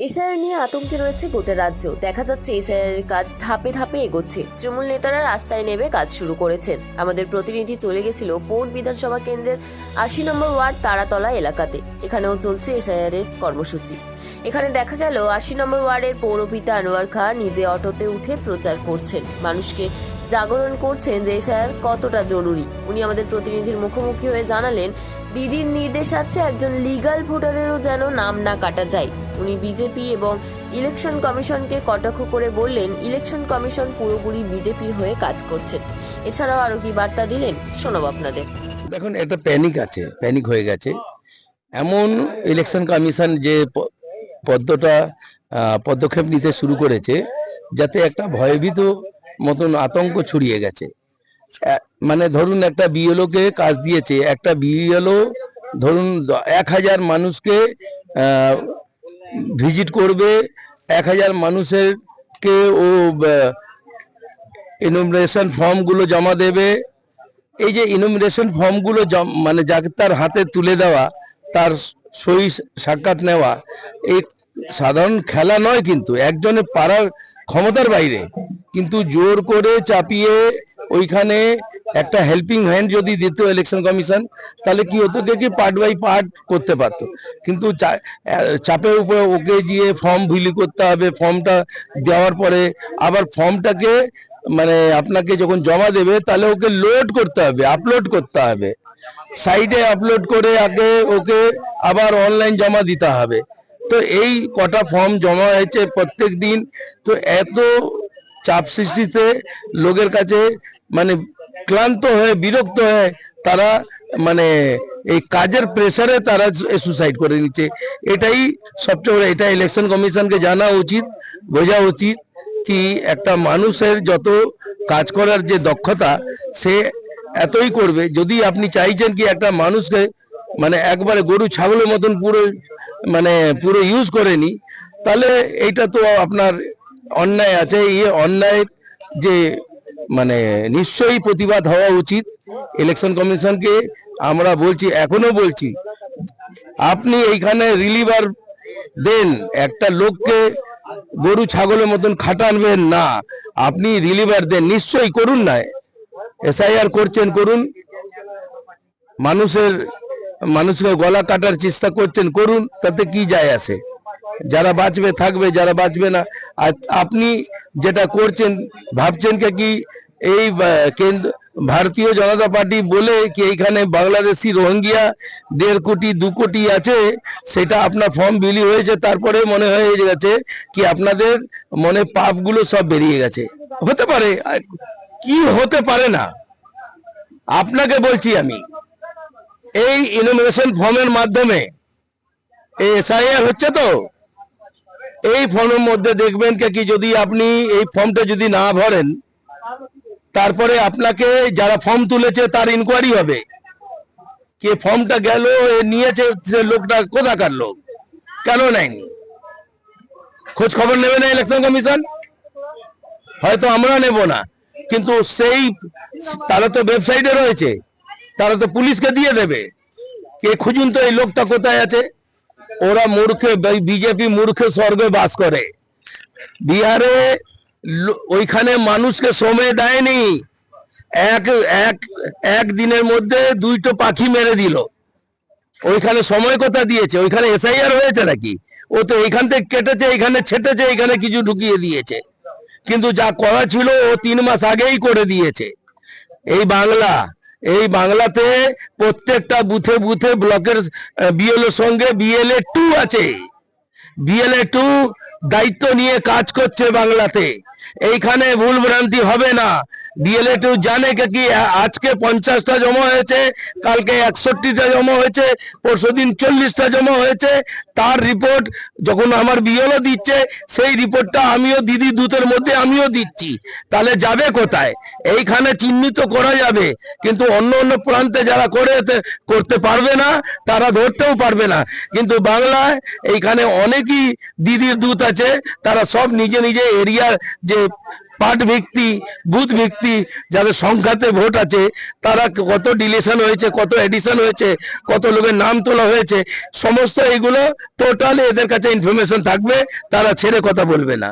SIR নিয়ে আতঙ্কে রয়েছে গোটা রাজ্য। দেখা যাচ্ছে এসআইআর এর কাজ ধাপে ধাপে এগোচ্ছে। তৃণমূল নেতারা রাস্তায় নেমে কাজ শুরু করেছেন। আমাদের প্রতিনিধি চলে গেছিল পোর্ট বিধানসভা কেন্দ্রের ৮০ নম্বর ওয়ার্ড তারাতলা এলাকাতে। এখানেও চলছে এসআইআর এর কর্মসূচি। এখানে দেখা গেল ৮০ নম্বর ওয়ার্ডের পৌরপিতা আনোয়ার খান নিজে অটোতে উঠে প্রচার করছেন, মানুষকে জাগরণ করছেন যে এসআইআর কতটা জরুরি। উনি আমাদের প্রতিনিধির মুখোমুখি হয়ে জানালেন, দিদির নির্দেশ আছে একজন লিগ্যাল ভোটারেরও যেন নাম না কাটা যায়। উনি বিজেপি এবং ইলেকশন কমিশনকে কটাক্ষ করে বললেন, ইলেকশন কমিশন পুরোপুরি বিজেপির হয়ে কাজ করছেন। এছাড়াও আরো কি বার্তা দিলেন শোনাব আপনাদের। দেখুন, এটা প্যানিক হয়ে গেছে। এমন ইলেকশন কমিশন যে পদক্ষেপ নিতে শুরু করেছে, যাতে একটা ভয়ভীত মতন আতঙ্ক ছড়িয়ে গেছে। মানে ধরুন, একটা বিএলও কে কাজ দিয়েছে, একটা বিএলও ধরুন ১,০০০ মানুষকে ভিজিট করবে, ১,০০০ মানুষের কে ও ইনুমারেশন ফর্মগুলো জমা দেবে। এই যে ইনুমারেশন ফর্মগুলো মানে যাকে তার হাতে তুলে দেওয়া, তার সই সাক্ষাৎ নেওয়া, এই সাধারণ খেলা নয়, কিন্তু একজনের পারার ক্ষমতার বাইরে। কিন্তু জোর করে চাপিয়ে ওইখানে একটা হেল্পিং হ্যান্ড যদি দিত ইলেকশন কমিশন, তাহলে কি হতো, কি পার্ট বাই পার্ট করতে পারতো। কিন্তু চাপের উপরে ওকে গিয়ে ফর্ম ফিল করতে হবে, ফর্মটা দেওয়ার পরে আবার ফর্মটাকে মানে আপনাকে যখন জমা দেবে, তাহলে ওকে লোড করতে হবে, আপলোড করতে হবে, সাইটে আপলোড করে আগে ওকে আবার অনলাইন জমা দিতে হবে। তো এই কটা ফর্ম জমা হয়েছে প্রত্যেক দিন। তো এত চাপ সৃষ্টিতে লোকের কাছে মানে ক্লান্ত হয়ে বিরক্ত হয়ে তারা মানে এই কাজের প্রেসারে তারা সুসাইড করে নিচ্ছে। এটাই সবচেয়ে বড়। এটা ইলেকশন কমিশনকে জানা উচিত, বোঝা উচিত কি একটা মানুষের যত কাজ করার যে দক্ষতা, সে এতই করবে। যদি আপনি চাইছেন কি একটা মানুষকে মানে একবারে গরু ছাগলের মতন পুরো ইউজ করেনি, তাহলে এইটা তো আপনার অন্যায় আছে। এই অন্যায়ের যে মানে নিশ্চয়ই প্রতিবাদ হওয়া উচিত। ইলেকশন কমিশনকে আমরা বলছি, এখনো বলছি, আপনি এইখানে রিলিভার দেন, একটা লোককে গরু ছাগলের মতন খাটানবেন না। আপনি রিলিভার দেন, নিশ্চয়ই করুন না। এসআইআর করছেন, করুন। মানুষকে গলা কাটার চেষ্টা করছেন, করুন, তাতে কি যায় আসে? যারা বাঁচবে থাকবে, যারা বাঁচবে না। আর আপনি যেটা করছেন, ভাবছেন কি এই ভারতীয় জনতা পার্টি বলে কি এইখানে বাংলাদেশি রোহিঙ্গিয়া ১.৫ কোটি ২ কোটি আছে, সেটা আপনার ফর্ম বিলি হয়েছে, তারপরে মনে হয়ে গেছে কি আপনাদের মনে পাপগুলো সব বেরিয়ে গেছে। হতে পারে, কি হতে পারে না, আপনাকে বলছি আমি। এই ইনুমারেশন ফর্মের মাধ্যমে এই এসআইআর হচ্ছে, তো এই ফর্মের মধ্যে দেখবেন কি যদি আপনি এই ফর্মটা যদি না ভরেন, তারপরে আপনাকে যারা ফর্ম তুলেছে তার ইনকোয়ারি হবে, কে ফর্মটা গেল নিয়েছে, সে লোকটা কোথাকার লোক, কেন নেয়নি, খোঁজ খবর নেবে না ইলেকশন কমিশন? হয়তো আমরা নেব না, কিন্তু তারা তো ওয়েবসাইটে রয়েছে, তারা তো পুলিশকে দিয়ে দেবে, কে খুঁজুন তো এই লোকটা কোথায় আছে। ওরা মূর্খে, বিজেপি মূর্খে স্বর্গে বাস করে। বিহারে ওইখানে মানুষকে সময় দেয়নি, এক দিনের মধ্যে ২টো পাখি মেরে দিল। ওইখানে সময় কথা দিয়েছে? ওইখানে এসআইআর হয়েছে নাকি? ও তো এইখান থেকে কেটেছে, এইখানে ছেটেছে, এইখানে কিছু ঢুকিয়ে দিয়েছে। কিন্তু যা করা ছিল ও ৩ মাস আগেই করে দিয়েছে। এই বাংলাতে প্রত্যেকটা বুথে বুথে ব্লকের বিএলও সঙ্গে বিএলএ 2 আছে। বিএলএ 2 দায়িত্ব নিয়ে কাজ করছে বাংলাতে। এইখানে ভুল ভ্রান্তি হবে না। বিএলএ 2 জানে কি আজকে 50টা জমা হয়েছে, কালকে 61টা জমা হয়েছে, পরশুদিন 40টা জমা হয়েছে। তার রিপোর্ট যখন আমার বিএলও দিচ্ছে, সেই রিপোর্টটা আমিও দিদি দুধের মধ্যে আমিও দিচ্ছি। তাহলে যাবে কোথায়? এইখানে চিহ্নিত করা যাবে, কিন্তু অন্য প্রান্তে যারা করতে পারবে না, তারা ধরতেও পারবে না। কিন্তু বাংলায় এইখানে অনেক অনেকই দিদির দূত আছে, তারা সব নিজে নিজে এরিয়ার যে পার্ট ভিত্তি বুথ ভিত্তি যাদের সংখ্যাতে ভোট আছে, তারা কত ডিলেশন হয়েছে, কত এডিশন হয়েছে, কত লোকের নাম তোলা হয়েছে, সমস্ত এইগুলো টোটালি এদের কাছে ইনফরমেশন থাকবে, তারা ছেড়ে কথা বলবে না।